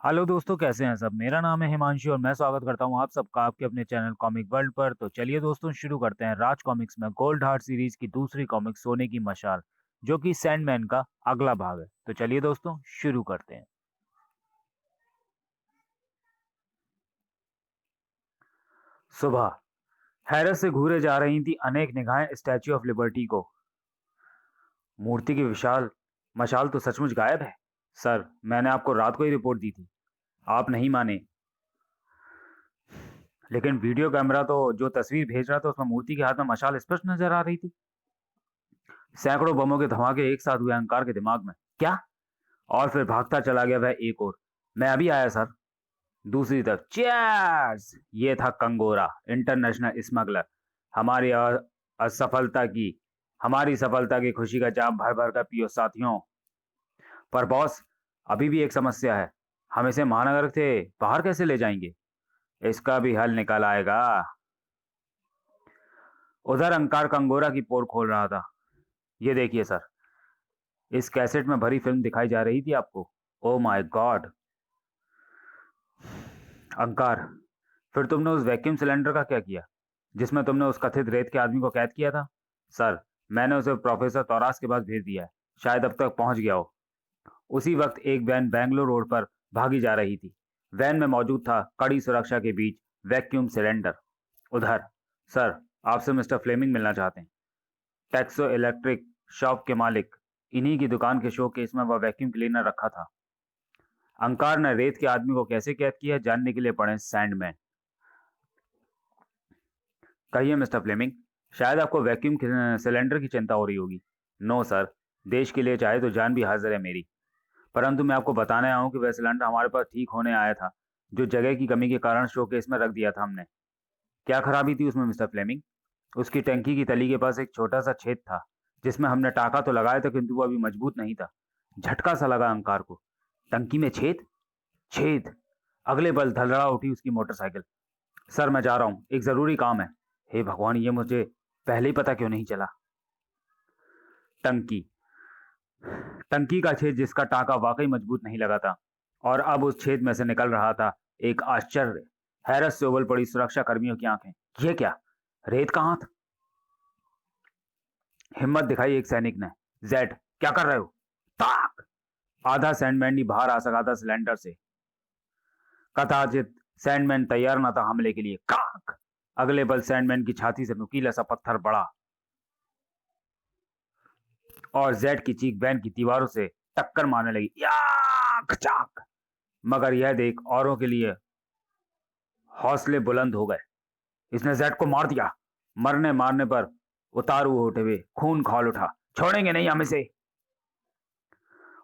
Hello दोस्तों, कैसे हैं सब। मेरा नाम है हिमांशु और मैं स्वागत करता हूं आप सबका आपके अपने चैनल कॉमिक वर्ल्ड पर। तो चलिए दोस्तों, शुरू करते हैं राज कॉमिक्स में गोल्ड हार्ट सीरीज की दूसरी कॉमिक सोने की मशाल, जो कि सैंडमैन का अगला भाग है। तो चलिए दोस्तों, शुरू करते हैं। सुबह हैरत से घूरे जा रही थी अनेक निगाहें स्टैच्यू ऑफ लिबर्टी को। मूर्ति की विशाल मशाल तो सचमुच गायब है। सर, मैंने आपको रात को ही रिपोर्ट दी थी। आप नहीं माने, लेकिन वीडियो कैमरा तो जो तस्वीर भेज रहा था उसमें मूर्ति के हाथ में मशाल स्पष्ट नजर आ रही थी। सैकड़ों बमों के धमाके एक साथ हुए अहंकार के दिमाग में। क्या? और फिर भागता चला गया वह एक और। मैं अभी आया सर। दूसरी तरफ चीयर्स! ये था कंगोरा, इंटरनेशनल स्मगलर। हमारी असफलता की हमारी सफलता की खुशी का जाम भर भर कर पियो साथियों। पर बॉस, अभी भी एक समस्या है। हम इसे महानगर से बाहर कैसे ले जाएंगे? इसका भी हल निकल आएगा। उधर अंकार कंगोरा की पोल खोल रहा था। ये देखिए सर, इस कैसेट में भरी फिल्म दिखाई जा रही थी आपको। Oh my God! अंकार, फिर तुमने उस वैक्यूम सिलेंडर का क्या किया जिसमें तुमने उस कथित रेत के आदमी को कैद किया था? सर, मैंने उसे प्रोफेसर तौरास के पास भेज दिया है। शायद अब तक पहुंच गया हो। उसी वक्त एक वैन बैंगलोर रोड पर भागी जा रही थी। वैन में मौजूद था कड़ी सुरक्षा के बीच वैक्यूम सिलेंडर। उधर सर, आपसे मिस्टर फ्लेमिंग मिलना चाहते हैं। टेक्सो इलेक्ट्रिक शॉप के मालिक। इन्हीं की दुकान के शोकेस में वह वैक्यूम क्लीनर रखा था। अंकार ने रेत के आदमी को कैसे कैद किया जानने के लिए पढ़े सैंडमैन। कहिए मिस्टर फ्लेमिंग, शायद आपको वैक्यूम सिलेंडर की चिंता हो रही होगी। नो सर, देश के लिए चाहे तो जान भी हाजिर है मेरी। परंतु मैं आपको बताने आया हूँ कि वह सिलेंडर हमारे पास ठीक होने आया था, जो जगह की कमी के कारण शोकेस में रख दिया था हमने। क्या खराबी थी उसमें मिस्टर फ्लेमिंग? उसकी टंकी की तली के पास एक छोटा सा छेद था, जिसमें हमने टाका तो लगाया था, किंतु वो अभी मजबूत नहीं था। झटका सा लगा अंकार को। टंकी में छेद? छेद! अगले पल धड़धड़ा उठी उसकी मोटरसाइकिल। सर, मैं जा रहा हूँ, एक जरूरी काम है। हे भगवान, ये मुझे पहले ही पता क्यों नहीं चला? टंकी टंकी का छेद जिसका टाका वाकई मजबूत नहीं लगा था, और अब उस छेद में से निकल रहा था एक आश्चर्य। हैरत से उबल पड़ी सुरक्षा कर्मियों की आंखें। ये क्या? रेत का हाथ! हिम्मत दिखाई एक सैनिक ने। जेड, क्या कर रहे हो? ताक! आधा सैंडमैन ही बाहर आ सका था सिलेंडर से। कदाचित सैंडमैन तैयार न था हमले के लिए। काक! अगले पल सैंडमैन की छाती से नुकीला सा पत्थर बढ़ा और जेड की चीख वैन की दीवारों से टक्कर मारने लगी। याक चाक! मगर यह देख औरों के लिए हौसले बुलंद हो गए। इसने जेड को मार दिया। मरने मारने पर उतारू होते हुए खून खौल उठा। छोड़ेंगे नहीं हम इसे।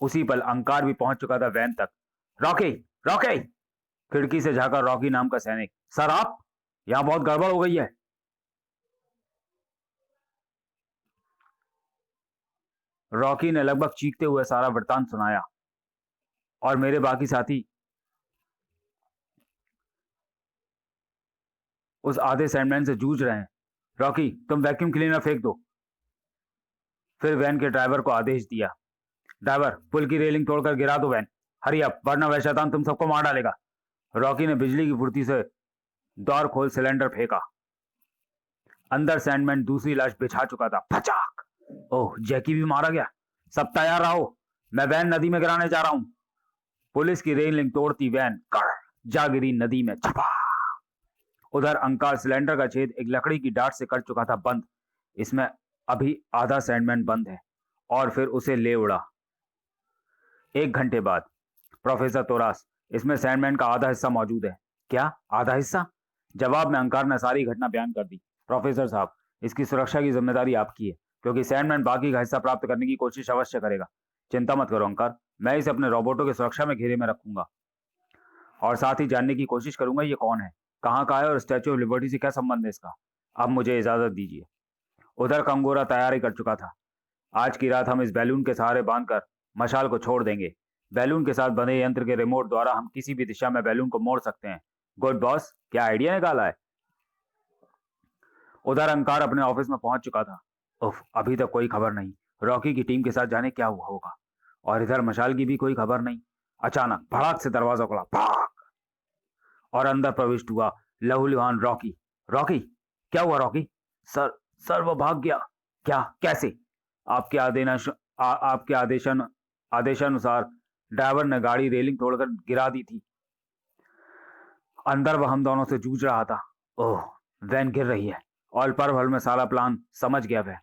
उसी पल अंकार भी पहुंच चुका था वैन तक। रॉकी! रॉकी! खिड़की से झांका रॉकी नाम का सैनिक। सर आप, यहां बहुत गड़बड़ हो गई है। रॉकी ने लगभग चीखते हुए सारा वृतांत सुनाया। और मेरे बाकी साथी उस आधे सैंडमैन से जूझ रहे हैं। रॉकी, तुम वैक्यूम क्लीनर फेंक दो। फिर वैन के ड्राइवर को आदेश दिया। ड्राइवर, पुल की रेलिंग तोड़कर गिरा दो वैन। हरी अप, वरना वह शैतान तुम सबको मार डालेगा। रॉकी ने बिजली की फुर्ती से द्वार खोल सिलेंडर फेंका। अंदर सैंडमैन दूसरी लाश बिछा चुका था। फचाक! ओह, जैकी भी मारा गया। सब तैयार रहो, मैं वैन नदी में गिराने जा रहा हूं। पुलिस की रेलिंग तोड़ती वैन कर जा गिरी नदी में। छपा! उधर अंकार सिलेंडर का छेद एक लकड़ी की डाट से कट चुका था बंद। इसमें अभी आधा सैंडमैन बंद है। और फिर उसे ले उड़ा। 1 घंटे बाद। प्रोफेसर तोरास, इसमें सैंडमैन का आधा हिस्सा मौजूद है। क्या आधा हिस्सा? जवाब में अंकार ने सारी घटना बयान कर दी। प्रोफेसर साहब, इसकी सुरक्षा की जिम्मेदारी आपकी है, क्योंकि सैंडमैन बाकी का हिस्सा प्राप्त करने की कोशिश अवश्य करेगा। चिंता मत करो अंकार, मैं इसे अपने रोबोटों की सुरक्षा में घेरे में रखूंगा। और साथ ही जानने की कोशिश करूंगा ये कौन है, कहाँ का है और स्टैच्यू ऑफ लिबर्टी से क्या संबंध है इसका। अब मुझे इजाजत दीजिए। उधर कंगोरा तैयारी कर चुका था। आज की रात हम इस बैलून के सहारे बांधकर मशाल को छोड़ देंगे। बैलून के साथ बंधे यंत्र के रिमोट द्वारा हम किसी भी दिशा में बैलून को मोड़ सकते हैं। गुड बॉस, क्या आइडिया निकाला है? उधर अंकार अपने ऑफिस में पहुंच चुका था। उफ, अभी तक कोई खबर नहीं। रॉकी की टीम के साथ जाने क्या हुआ होगा। और इधर मशाल की भी कोई खबर नहीं। अचानक भड़ाक से दरवाजा खुला, भाग, और अंदर प्रविष्ट हुआ लहूलुहान रॉकी। रॉकी, क्या हुआ रॉकी? सर, सर वो भाग गया। क्या? कैसे? आपके आपके आदेशानुसार ड्राइवर ने गाड़ी रेलिंग तोड़कर गिरा दी थी। अंदर वह हम दोनों से जूझ रहा था। ओह, वैन गिर रही है। और पल भर में सारा प्लान समझ गया वह।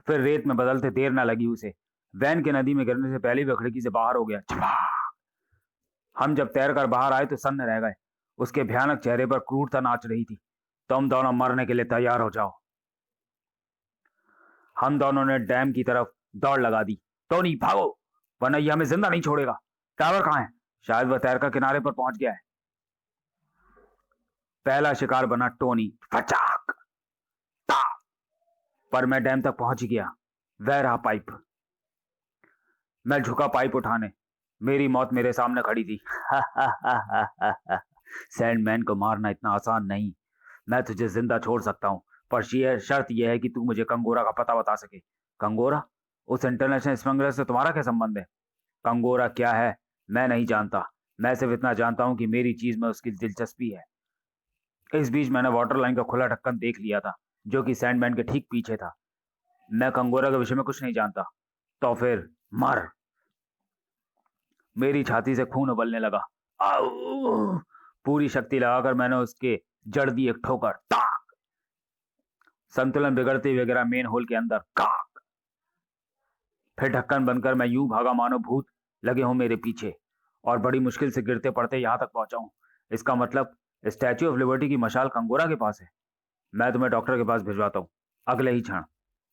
फिर रेत में बदलते देर न लगी उसे। वैन के नदी में गिरने से पहले वह खिड़की से बाहर हो गया। छलांग! हम जब तैर कर बाहर आए तो सन्न रह गए। उसके भयानक चेहरे पर क्रूरता नाच रही थी। तुम दोनों मरने के लिए तैयार हो जाओ। हम दोनों ने डैम की तरफ दौड़ लगा दी। टोनी भागो, वरना यह हमें जिंदा नहीं छोड़ेगा। टावर कहाँ है? शायद वह तैरकर किनारे पर पहुंच गया है। पहला शिकार बना टोनी। फचाक! ता! पर मैं डैम तक पहुंच गया। वह रहा पाइप। मैं झुका पाइप उठाने। मेरी मौत मेरे सामने खड़ी थी। सैंडमैन को मारना इतना आसान नहीं। मैं तुझे जिंदा छोड़ सकता हूं, पर शर्त यह है कि तू मुझे कंगोरा का पता बता सके। कंगोरा? उस इंटरनेशनल स्मगलर से तुम्हारा क्या संबंध है? कंगोरा क्या है मैं नहीं जानता। मैं सिर्फ इतना जानता हूं कि मेरी चीज में उसकी दिलचस्पी है। इस बीच मैंने वाटर लाइन का खुला ढक्कन देख लिया था, जो कि सैंडमैन के ठीक पीछे था। मैं कंगोरा के विषय में कुछ नहीं जानता। तो फिर मर। मेरी छाती से खून उबलने लगा। आऊ! पूरी शक्ति लगाकर मैंने उसके जड़ दी एक ठोकर। ताक! संतुलन बिगड़ते हुए गिरा मेन होल के अंदर। काक! फिर ढक्कन बनकर मैं यूं भागा मानो भूत लगे हों मेरे पीछे, और बड़ी मुश्किल से गिरते पड़ते यहां तक पहुंचा हूं। इसका मतलब स्टैच्यू ऑफ लिबर्टी की मशाल कंगोरा के पास है। मैं तुम्हें डॉक्टर के पास भिजवाता हूं अगले ही क्षण।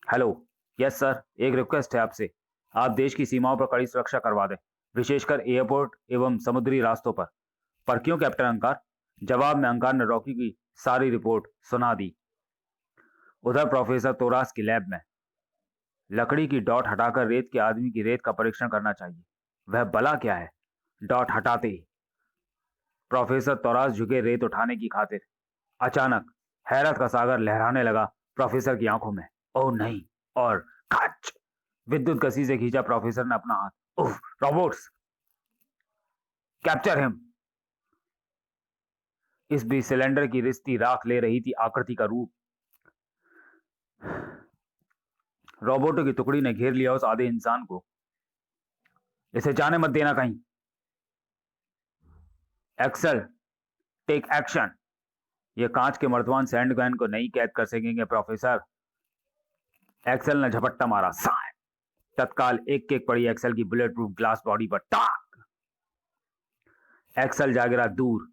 हेलो। यस सर, एक रिक्वेस्ट है आपसे। आप देश की सीमाओं पर कड़ी सुरक्षा करवा दें, विशेषकर एयरपोर्ट एवं समुद्री रास्तों पर। क्यों कैप्टन अंकार? जवाब में अंकार ने रॉकी की सारी रिपोर्ट सुना दी। उधर प्रोफेसर तोरास की लैब में लकड़ी की डॉट हटाकर रेत के आदमी की रेत का परीक्षण करना चाहिए। वह बला क्या है? डॉट हटाते ही प्रोफेसर तोरास झुके रेत उठाने की खातिर। अचानक हैरत का सागर लहराने लगा प्रोफेसर की आंखों में। ओह नहीं! और खच! विद्युत गति से खींचा प्रोफेसर ने अपना हाथ। उफ! रोबोट्स! Capture him! इस बीच सिलेंडर की रिश्ती राख ले रही थी आकृति का रूप। रोबोटों की टुकड़ी ने घेर लिया उस आधे इंसान को। इसे जाने मत देना कहीं। Excel, take action! ये कांच के मर्दवान सैंडमैन को नहीं कैद कर सकेंगे प्रोफेसर। एक्सेल ने झपट्टा मारा। साय! तत्काल एक एक पड़ी एक्सेल की बुलेट प्रूफ ग्लास बॉडी पर। टाक! एक्सेल जा गिरा दूर,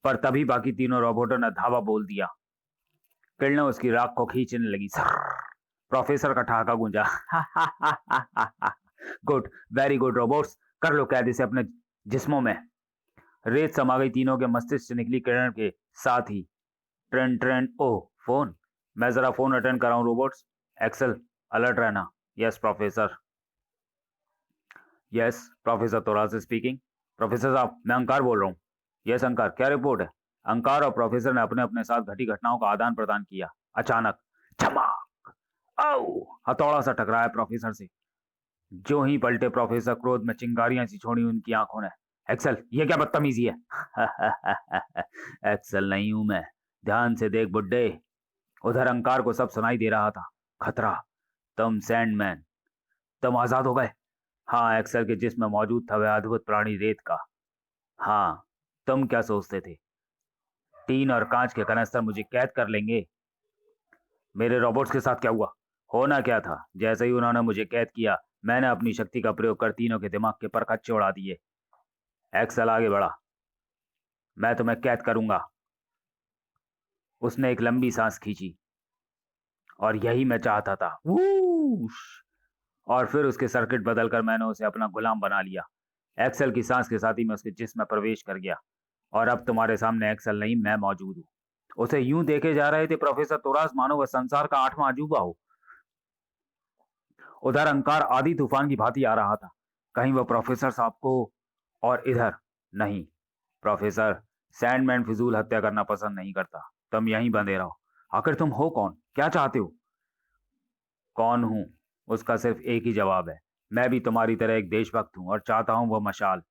पर तभी बाकी तीनों रोबोटों ने धावा बोल दिया। किरणें उसकी राख को खींचने लगी। प्रोफेसर का ठहाका गूंजा। गुड, वेरी गुड रोबोट्स, कर लो कैद इसे अपने जिस्मों में। रेत समा गई तीनों के मस्तिष्क से निकली किरण के साथ ही। Train train, oh phone! मैं जरा फोन अटेंड कर रहा हूं रोबोट्स। एक्सेल, अलर्ट रहना। Yes professor. यस प्रोफेसर तोरास स्पीकिंग। प्रोफेसर साहब, मैं अंकार बोल रहा हूँ। यस अंकार, क्या रिपोर्ट है? अंकार और प्रोफेसर ने अपने अपने साथ घटी घटनाओं का आदान प्रदान किया। अचानक झमाक! आओ! हथौड़ा सा टकराया प्रोफेसर से। जो ही पलटे प्रोफेसर क्रोध में चिंगारियां सी छोड़ी उनकी आंखों ने। एक्सेल, ये क्या बदतमीजी है? एक्सेल नहीं हूं मैं, ध्यान से देख बुड्ढे। उधर अंकार को सब सुनाई दे रहा था। खतरा! तुम सैंडमैन, तुम आजाद हो गए। हाँ, एक्सेल के जिस्म में मौजूद था वह अद्भुत प्राणी रेत का। हाँ, तुम क्या सोचते थे टीन और कांच के कनस्तर मुझे कैद कर लेंगे? मेरे रोबोट्स के साथ क्या हुआ? होना क्या था, जैसे ही उन्होंने मुझे कैद किया मैंने अपनी शक्ति का प्रयोग कर तीनों के दिमाग के पर कच्चे उड़ा दिए। एक्सेल आगे बढ़ा। मैं तुम्हें कैद करूंगा। उसने एक लंबी सांस खींची। और यही मैं चाहता था। वूश! और फिर उसके सर्किट बदलकर मैंने उसे अपना गुलाम बना लिया। एक्सेल की सांस के साथ ही मैं उसके जिस्म में प्रवेश कर गया। और अब तुम्हारे सामने एक्सेल नहीं, मैं मौजूद हूं। उसे यूं देखे जा रहे थे प्रोफेसर तोरास मानो वह संसार का 8वां अजूबा हो। उधर अंकार आधी तूफान की भांति आ रहा था। कहीं वह प्रोफेसर साहब को, और इधर नहीं। प्रोफेसर, सैंडमैन फिजूल हत्या करना पसंद नहीं करता। तुम यहीं बंधे रहो। आखिर तुम हो कौन? क्या चाहते हो? कौन हूं, उसका सिर्फ एक ही जवाब है। मैं भी तुम्हारी तरह एक देशभक्त हूं और चाहता हूं वह मशाल।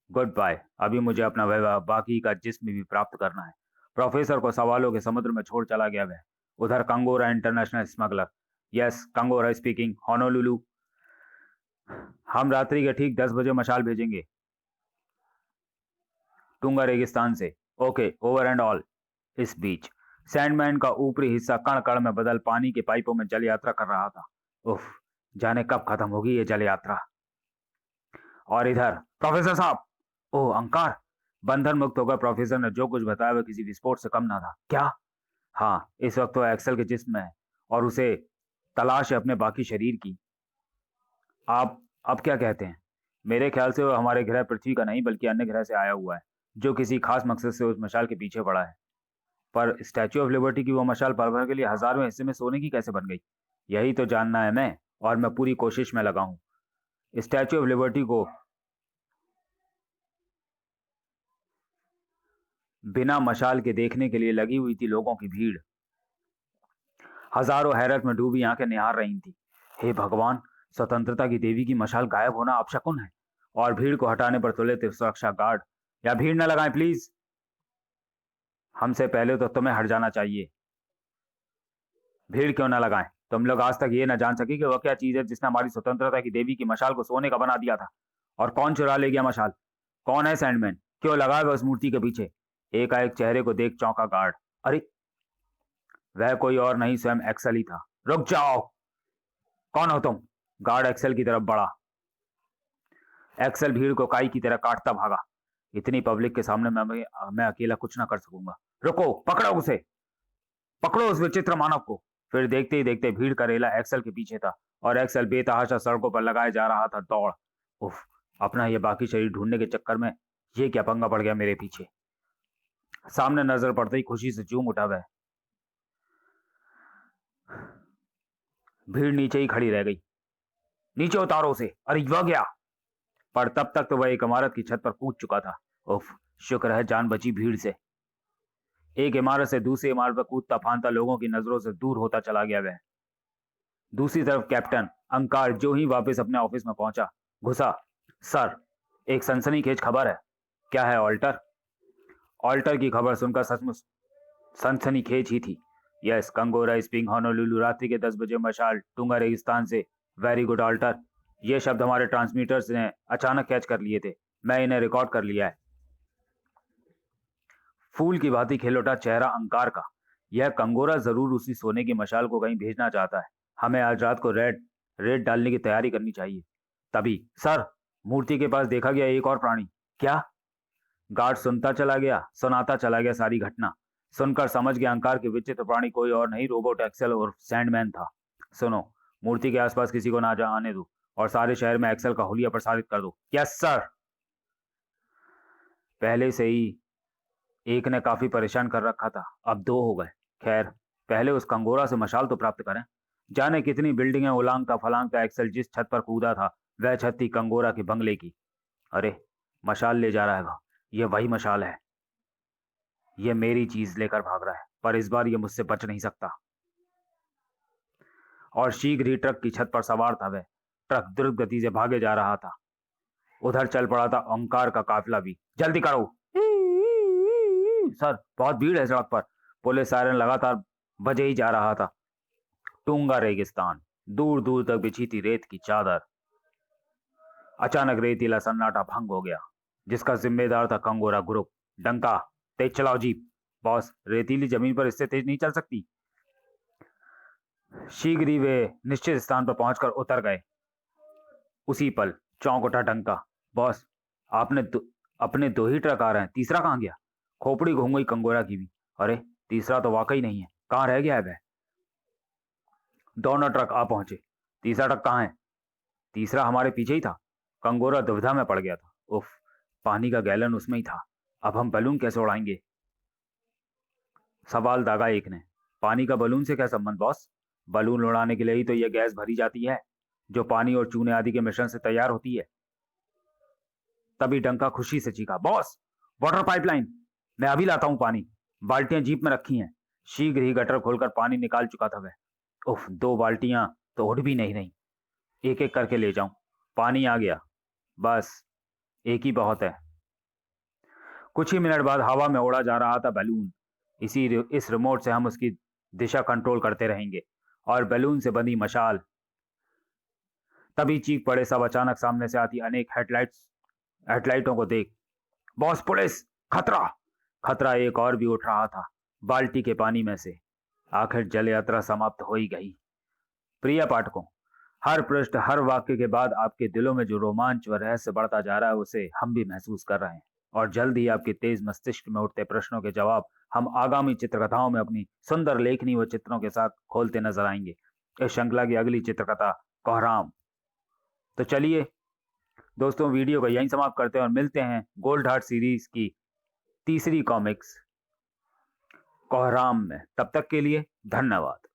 Goodbye. अभी मुझे अपना वह बाकी का जिस्म भी प्राप्त करना है। प्रोफेसर को सवालों के समुद्र में छोड़ चला गया वह। उधर Kangora international smuggler. Yes, Kangora speaking, Honolulu. हम रात्रि के ठीक 10 बजे मशाल भेजेंगे, टूंगा रेगिस्तान से। Okay, over and all. इस बीच सैंडमैन का ऊपरी हिस्सा कण कण में बदल पानी के पाइपों में जल यात्रा कर रहा था। उफ, जाने कब खत्म होगी ये जल यात्रा। और इधर प्रोफेसर साहब। ओह अंकार। बंधन मुक्त होकर प्रोफेसर ने जो कुछ बताया वह किसी विस्फोट से कम ना था। क्या? हाँ, इस वक्त वह एक्सेल के जिस्म में है और उसे तलाश है अपने बाकी शरीर की। आप अब क्या कहते हैं? मेरे ख्याल से वह हमारे ग्रह पृथ्वी का नहीं बल्कि अन्य ग्रह से आया हुआ है, जो किसी खास मकसद से उस मशाल के पीछे पड़ा है। पर स्टैच्यू ऑफ लिबर्टी की वो मशाल पल भर के लिए हजारों हिस्से में सोने की कैसे बन गई? यही तो जानना है मैं, और मैं पूरी कोशिश में लगा हूं। स्टैच्यू ऑफ लिबर्टी को बिना मशाल के देखने के लिए लगी हुई थी लोगों की भीड़। हजारों हैरत में डूबी आंखें निहार रही थी। हे भगवान, स्वतंत्रता की देवी की मशाल गायब होना अपशकुन है। और भीड़ को हटाने पर तुले थे सुरक्षा गार्ड। या भीड़ न लगाएं प्लीज। हमसे पहले तो तुम्हें हट जाना चाहिए। भीड़ क्यों ना लगाएं? तुम लोग आज तक ये ना जान सके कि वह क्या चीज है जिसने हमारी स्वतंत्रता की देवी की मशाल को सोने का बना दिया था। और कौन चुरा ले गया मशाल? कौन है सैंडमैन? क्यों लगा है उस मूर्ति के पीछे? एकाएक चेहरे को देख चौंका गार्ड। अरे, वह कोई और नहीं, स्वयं एक्सल ही था। रुक जाओ। कौन हो तुम? गार्ड एक्सेल की तरफ बढ़ा। एक्सेल भीड़ को काई की तरह काटता भागा। इतनी पब्लिक के सामने मैं अकेला कुछ ना कर सकूंगा। रुको, पकड़ो उसे। पकड़ो उस विचित्र मानव को। फिर देखते ही देखते भीड़ का रेला एक्सेल के पीछे था और एक्सेल बेतहाशा सड़कों पर लगाए जा रहा था दौड़। उफ, अपना ये बाकी शरीर ढूंढने के चक्कर में ये क्या पंगा पड़ गया मेरे पीछे। सामने नजर पड़ते ही खुशी से झूम उठा वह। भीड़ नीचे ही खड़ी रह गई। नीचे उतारो उसे। अरे वह गया। पर तब तक तो वह एक इमारत की छत पर कूद चुका था। उफ, शुक्र है जान बची भीड़ से। एक इमारत से दूसरी इमारत पर कूदता फांदता लोगों की नजरों से दूर होता चला गया वह। दूसरी तरफ कैप्टन अंकार जो ही वापस अपने ऑफिस में पहुंचा, घुसा। सर, एक सनसनीखेज खबर है। क्या है ऑल्टर? ऑल्टर की खबर सुनकर सचमुच सनसनीखेज ही थी। यस, कंगोरा स्प्रिंग होनोलुलु रात्रि के 10 बजे मशाल टूंगा रेगिस्तान से। Very good alter. ये शब्द हमारे ट्रांसमीटर्स ने अचानक कैच कर लिए थे। मैं इन्हें रिकॉर्ड कर लिया है। फूल की भांति खिल उठा चेहरा अंकार का। यह कंगोरा जरूर उसी सोने की मशाल को कहीं भेजना चाहता है। हमें आज रात को रेड रेड डालने की तैयारी करनी चाहिए। तभी सर, मूर्ति के पास देखा गया एक और प्राणी। क्या? गार्ड सुनता चला गया, सुनाता चला गया सारी घटना। सुनकर समझ गया अंकार के विचित्र प्राणी कोई और नहीं, रोबोट एक्सेल और सैंडमैन था। सुनो, मूर्ति के आसपास किसी को ना जा आने दो और सारे शहर में एक्सेल का हुलिया प्रसारित कर दो। Yes sir. पहले से ही एक ने काफी परेशान कर रखा था, अब दो हो गए। खैर, पहले उस कंगोरा से मशाल तो प्राप्त करें। जाने कितनी बिल्डिंगें उलांगता फलांगता एक्सेल जिस छत पर कूदा था वह छत थी कंगोरा के बंगले की। अरे, मशाल ले जा रहा है वह। ये वही मशाल है। ये मेरी चीज लेकर भाग रहा है, पर इस बार ये मुझसे बच नहीं सकता। और शीघ्र ही ट्रक की छत पर सवार था वह। ट्रक द्रुत गति से भागे जा रहा था। उधर चल पड़ा था ओंकार का काफिला भी। जल्दी करो सर, बहुत भीड़ है सड़क पर। पुलिस सायरन लगातार बजे ही जा रहा था। टूंगा रेगिस्तान, दूर दूर तक बिछी थी रेत की चादर। अचानक रेतीला सन्नाटा भंग हो गया, जिसका जिम्मेदार था कंगोरा ग्रुप। डंका, तेज चलाओ जीप। बॉस, रेतीली जमीन पर इससे तेज नहीं चल सकती। शीघ्र ही वे निश्चित स्थान पर पहुंचकर उतर गए। उसी पल चौंक उठा डंका। बॉस, अपने दो ही ट्रक आ रहे हैं, तीसरा कहाँ गया? खोपड़ी घूम गई कंगोरा की भी। अरे, तीसरा तो वाकई नहीं है, कहाँ रह गया है वह? दोनों ट्रक आ पहुंचे। तीसरा ट्रक कहाँ है? तीसरा हमारे पीछे ही था। कंगोरा दुविधा में पड़ गया था। उफ, पानी का गैलन उसमें ही था। अब हम बैलून कैसे उड़ाएंगे? सवाल दागा एक ने। पानी का बलून से क्या संबंध बॉस? बलून उड़ाने के लिए ही तो यह गैस भरी जाती है, जो पानी और चूने आदि के मिश्रण से तैयार होती है। तभी डंका खुशी से चीखा, बॉस, वाटर पाइपलाइन। मैं अभी लाता हूं पानी। बाल्टियां जीप में रखी हैं। शीघ्र ही गटर खोलकर पानी निकाल चुका था वह। उफ, दो बाल्टियां तो उठ भी नहीं रही। एक एक करके ले जाऊं। पानी आ गया। बस एक ही बहुत है। कुछ ही मिनट बाद हवा में उड़ा जा रहा था बैलून। इस रिमोट से हम उसकी दिशा कंट्रोल करते रहेंगे और बैलून से बंधी मशाल। तभी चीख पड़े सब अचानक सामने से आती अनेक हेडलाइटों को देख। बॉस, पुलिस, खतरा! खतरा एक और भी उठ रहा था बाल्टी के पानी में से। आखिर जल यात्रा समाप्त हो ही गई। प्रिय पाठकों, हर पृष्ठ, हर वाक्य के बाद आपके दिलों में जो रोमांच व रहस्य बढ़ता जा रहा है उसे हम भी महसूस कर रहे हैं। और जल्द ही आपके तेज मस्तिष्क में उठते प्रश्नों के जवाब हम आगामी चित्रकथाओं में अपनी सुंदर लेखनी व चित्रों के साथ खोलते नजर आएंगे। इस श्रृंखला की अगली चित्रकथा कोहराम। तो चलिए दोस्तों, वीडियो को यहीं समाप्त करते हैं और मिलते हैं गोल्ड हार्ट सीरीज की तीसरी कॉमिक्स कोहराम में। तब तक के लिए धन्यवाद।